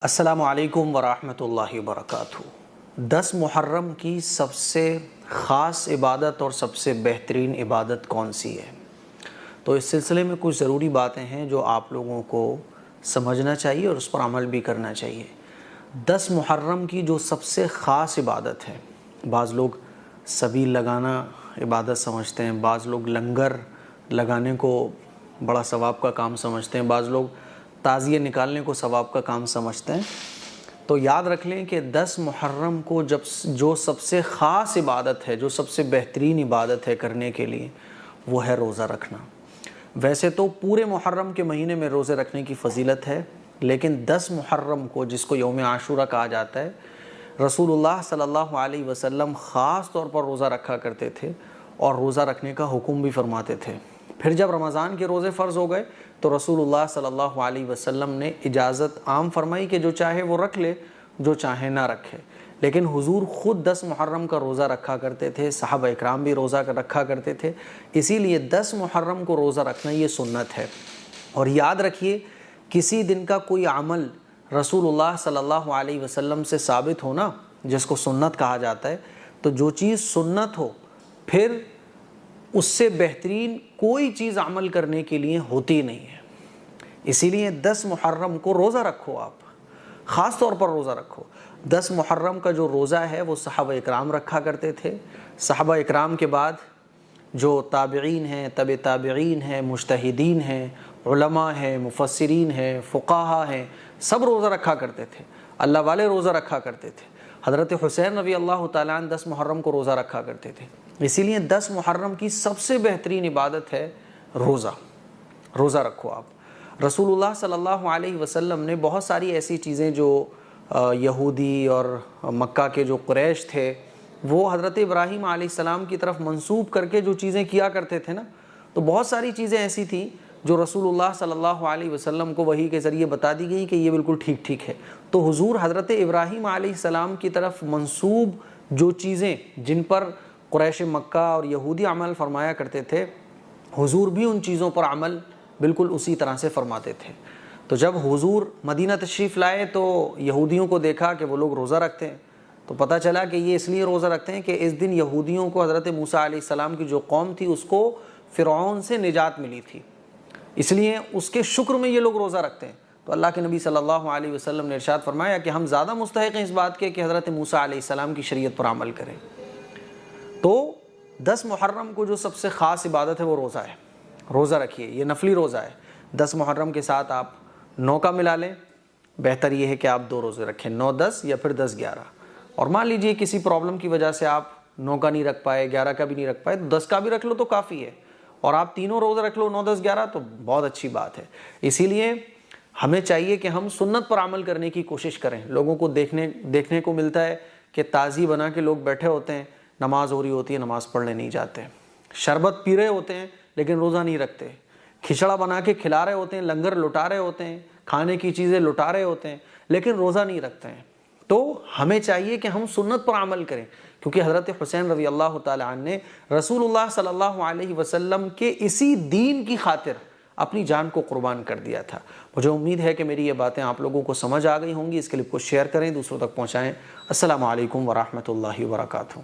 السلام علیکم ورحمۃ اللہ وبرکاتہ۔ 10 محرم کی سب سے خاص عبادت اور سب سے بہترین عبادت کون سی ہے؟ تو اس سلسلے میں کچھ ضروری باتیں ہیں جو آپ لوگوں کو سمجھنا چاہیے اور اس پر عمل بھی کرنا چاہیے۔ 10 محرم کی جو سب سے خاص عبادت ہے، بعض لوگ سبیل لگانا عبادت سمجھتے ہیں، بعض لوگ لنگر لگانے کو بڑا ثواب کا کام سمجھتے ہیں، بعض لوگ تعزیے نکالنے کو ثواب کا کام سمجھتے ہیں۔ تو یاد رکھ لیں کہ 10 محرم کو جو سب سے خاص عبادت ہے، جو سب سے بہترین عبادت ہے کرنے کے لیے، وہ ہے روزہ رکھنا۔ ویسے تو پورے محرم کے مہینے میں روزے رکھنے کی فضیلت ہے، لیکن 10 محرم کو، جس کو یوم عاشورہ کہا جاتا ہے، رسول اللہ صلی اللہ علیہ وسلم خاص طور پر روزہ رکھا کرتے تھے اور روزہ رکھنے کا حکم بھی فرماتے تھے۔ پھر جب رمضان کے روزے فرض ہو گئے تو رسول اللہ صلی اللہ علیہ وسلم نے اجازت عام فرمائی کہ جو چاہے وہ رکھ لے، جو چاہے نہ رکھے۔ لیکن حضور خود 10 محرم کا روزہ رکھا کرتے تھے، صحابہ اکرام بھی روزہ رکھا کرتے تھے، اسی لیے 10 محرم کو روزہ رکھنا یہ سنت ہے۔ اور یاد رکھیے، کسی دن کا کوئی عمل رسول اللہ صلی اللہ علیہ وسلم سے ثابت ہونا، جس کو سنت کہا جاتا ہے، تو جو چیز سنت ہو پھر اس سے بہترین کوئی چیز عمل کرنے کے لیے ہوتی نہیں ہے۔ اسی لیے 10 محرم کو روزہ رکھو، آپ خاص طور پر روزہ رکھو۔ 10 محرم کا جو روزہ ہے وہ صحابہ اکرام رکھا کرتے تھے۔ صحابہ اکرام کے بعد جو تابعین ہیں، تبع تابعین ہیں، مجتہدین ہیں، علماء ہیں، مفسرین ہیں، فقہا ہیں، سب روزہ رکھا کرتے تھے، اللہ والے روزہ رکھا کرتے تھے۔ حضرت حسین رضی اللہ تعالیٰ عنہ 10 محرم کو روزہ رکھا کرتے تھے۔ اسی لیے 10 محرم کی سب سے بہترین عبادت ہے روزہ۔ روزہ رکھو آپ۔ رسول اللہ صلی اللہ علیہ وسلم نے بہت ساری ایسی چیزیں جو یہودی اور مکہ کے جو قریش تھے، وہ حضرت ابراہیم علیہ السلام کی طرف منسوب کر کے جو چیزیں کیا کرتے تھے نا، تو بہت ساری چیزیں ایسی تھیں جو رسول اللہ صلی اللہ علیہ وسلم کو وحی کے ذریعے بتا دی گئی کہ یہ بالکل ٹھیک ٹھیک ہے۔ تو حضور حضرت ابراہیم علیہ السلام کی طرف منسوب جو چیزیں جن پر قریش مکہ اور یہودی عمل فرمایا کرتے تھے، حضور بھی ان چیزوں پر عمل بالکل اسی طرح سے فرماتے تھے۔ تو جب حضور مدینہ تشریف لائے تو یہودیوں کو دیکھا کہ وہ لوگ روزہ رکھتے ہیں، تو پتہ چلا کہ یہ اس لیے روزہ رکھتے ہیں کہ اس دن یہودیوں کو حضرت موسیٰ علیہ السلام کی جو قوم تھی اس کو فرعون سے نجات ملی تھی، اس لیے اس کے شکر میں یہ لوگ روزہ رکھتے ہیں۔ تو اللہ کے نبی صلی اللہ علیہ وسلم نے ارشاد فرمایا کہ ہم زیادہ مستحق ہیں اس بات کے کہ حضرت موسیٰ علیہ السلام کی شریعت پر عمل کریں۔ تو 10 محرم کو جو سب سے خاص عبادت ہے وہ روزہ ہے۔ روزہ رکھیے، یہ نفلی روزہ ہے۔ 10 محرم کے ساتھ آپ 9 کا ملا لیں، بہتر یہ ہے کہ آپ 2 روزے رکھیں، 9 10 یا پھر 10 11۔ اور مان لیجئے کسی پرابلم کی وجہ سے آپ 9 کا نہیں رکھ پائے، 11 کا بھی نہیں رکھ پائے، تو 10 کا بھی رکھ لو تو کافی ہے، اور آپ تینوں روزے رکھ لو 9 10 11 تو بہت اچھی بات ہے۔ اسی لیے ہمیں چاہیے کہ ہم سنت پر عمل کرنے کی کوشش کریں۔ لوگوں کو دیکھنے کو ملتا ہے کہ تعزی بنا کے لوگ بیٹھے ہوتے ہیں، نماز ہو رہی ہوتی ہے، نماز پڑھنے نہیں جاتے، شربت پی رہے ہوتے ہیں لیکن روزہ نہیں رکھتے، کھچڑا بنا کے کھلا رہے ہوتے ہیں، لنگر لٹا رہے ہوتے ہیں، کھانے کی چیزیں لٹا رہے ہوتے ہیں، لیکن روزہ نہیں رکھتے ہیں۔ تو ہمیں چاہیے کہ ہم سنت پر عمل کریں، کیونکہ حضرت حسین رضی اللہ تعالیٰ عنہ نے رسول اللہ صلی اللہ علیہ وسلم کے اسی دین کی خاطر اپنی جان کو قربان کر دیا تھا۔ مجھے امید ہے کہ میری یہ باتیں آپ لوگوں کو سمجھ آ گئی ہوں گی۔ اس کلپ کو شیئر کریں، دوسروں تک پہنچائیں۔ السلام علیکم ورحمۃ اللہ وبرکاتہ۔